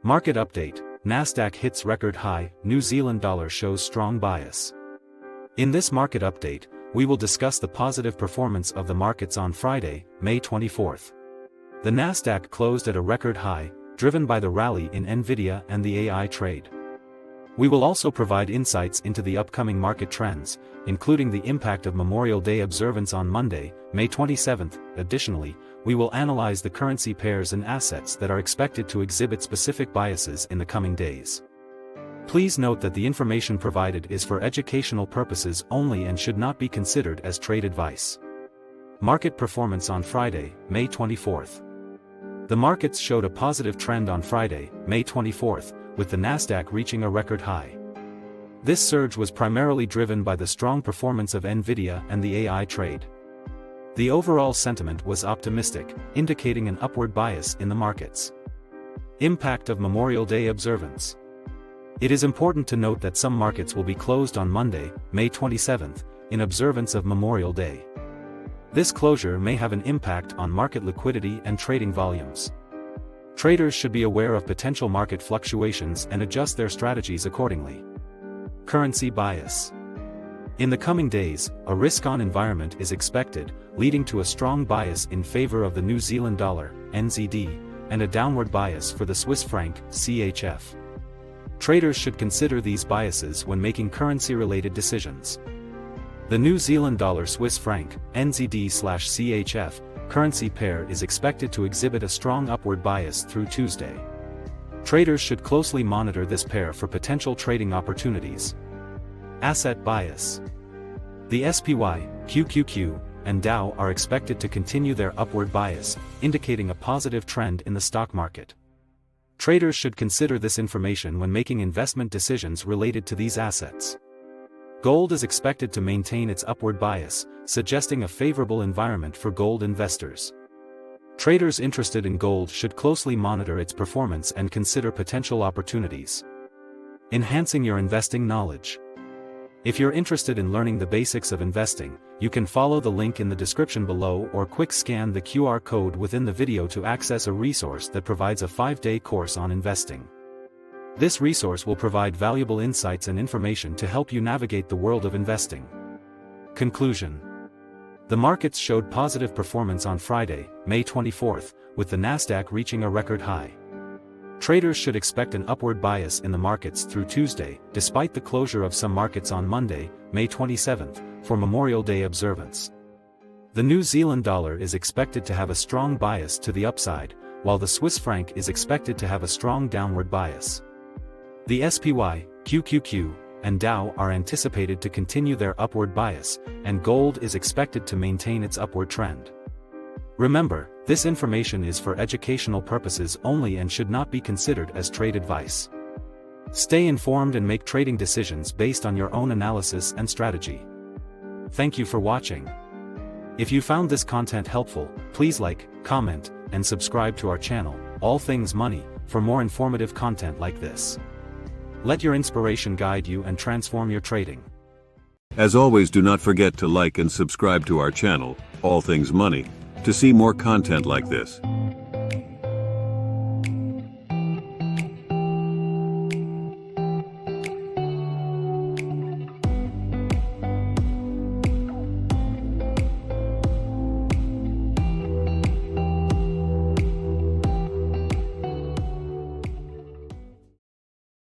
Market update: Nasdaq hits record high, New Zealand dollar shows strong bias. In this market update, we will discuss the positive performance of the markets on Friday, May 24th. The Nasdaq closed at a record high, driven by the rally in Nvidia and the AI trade. We will also provide insights into the upcoming market trends, including the impact of Memorial Day observance on Monday, May 27th. Additionally, we will analyze the currency pairs and assets that are expected to exhibit specific biases in the coming days. Please note that the information provided is for educational purposes only and should not be considered as trade advice. Market performance on Friday, May 24th. The markets showed a positive trend on Friday, May 24th, with the Nasdaq reaching a record high. This surge was primarily driven by the strong performance of Nvidia and the AI trade. The overall sentiment was optimistic, indicating an upward bias in the markets. Impact of Memorial Day observance. It is important to note that some markets will be closed on Monday, May 27th, in observance of Memorial Day. This closure may have an impact on market liquidity and trading volumes. Traders should be aware of potential market fluctuations and adjust their strategies accordingly. Currency bias. In the coming days, a risk-on environment is expected, leading to a strong bias in favor of the New Zealand dollar, NZD, and a downward bias for the Swiss franc, CHF. Traders should consider these biases when making currency-related decisions. The New Zealand dollar Swiss franc, NZD/CHF, currency pair is expected to exhibit a strong upward bias through Tuesday. Traders should closely monitor this pair for potential trading opportunities. Asset bias. The SPY, QQQ, and Dow are expected to continue their upward bias, indicating a positive trend in the stock market. Traders should consider this information when making investment decisions related to these assets. Gold is expected to maintain its upward bias, suggesting a favorable environment for gold investors. Traders interested in gold should closely monitor its performance and consider potential opportunities. Enhancing your investing knowledge. If you're interested in learning the basics of investing, you can follow the link in the description below or quick scan the QR code within the video to access a resource that provides a 5-day course on investing. This resource will provide valuable insights and information to help you navigate the world of investing. Conclusion. The markets showed positive performance on Friday, May 24th, with the Nasdaq reaching a record high. Traders should expect an upward bias in the markets through Tuesday, despite the closure of some markets on Monday, May 27th, for Memorial Day observance. The New Zealand dollar is expected to have a strong bias to the upside, while the Swiss franc is expected to have a strong downward bias. The SPY, QQQ, and Dow are anticipated to continue their upward bias, and gold is expected to maintain its upward trend. Remember, this information is for educational purposes only and should not be considered as trade advice. Stay informed and make trading decisions based on your own analysis and strategy. Thank you for watching. If you found this content helpful, please like, comment, and subscribe to our channel, All Things Money, for more informative content like this. Let your inspiration guide you and transform your trading. As always, do not forget to like and subscribe to our channel, All Things Money, to see more content like this.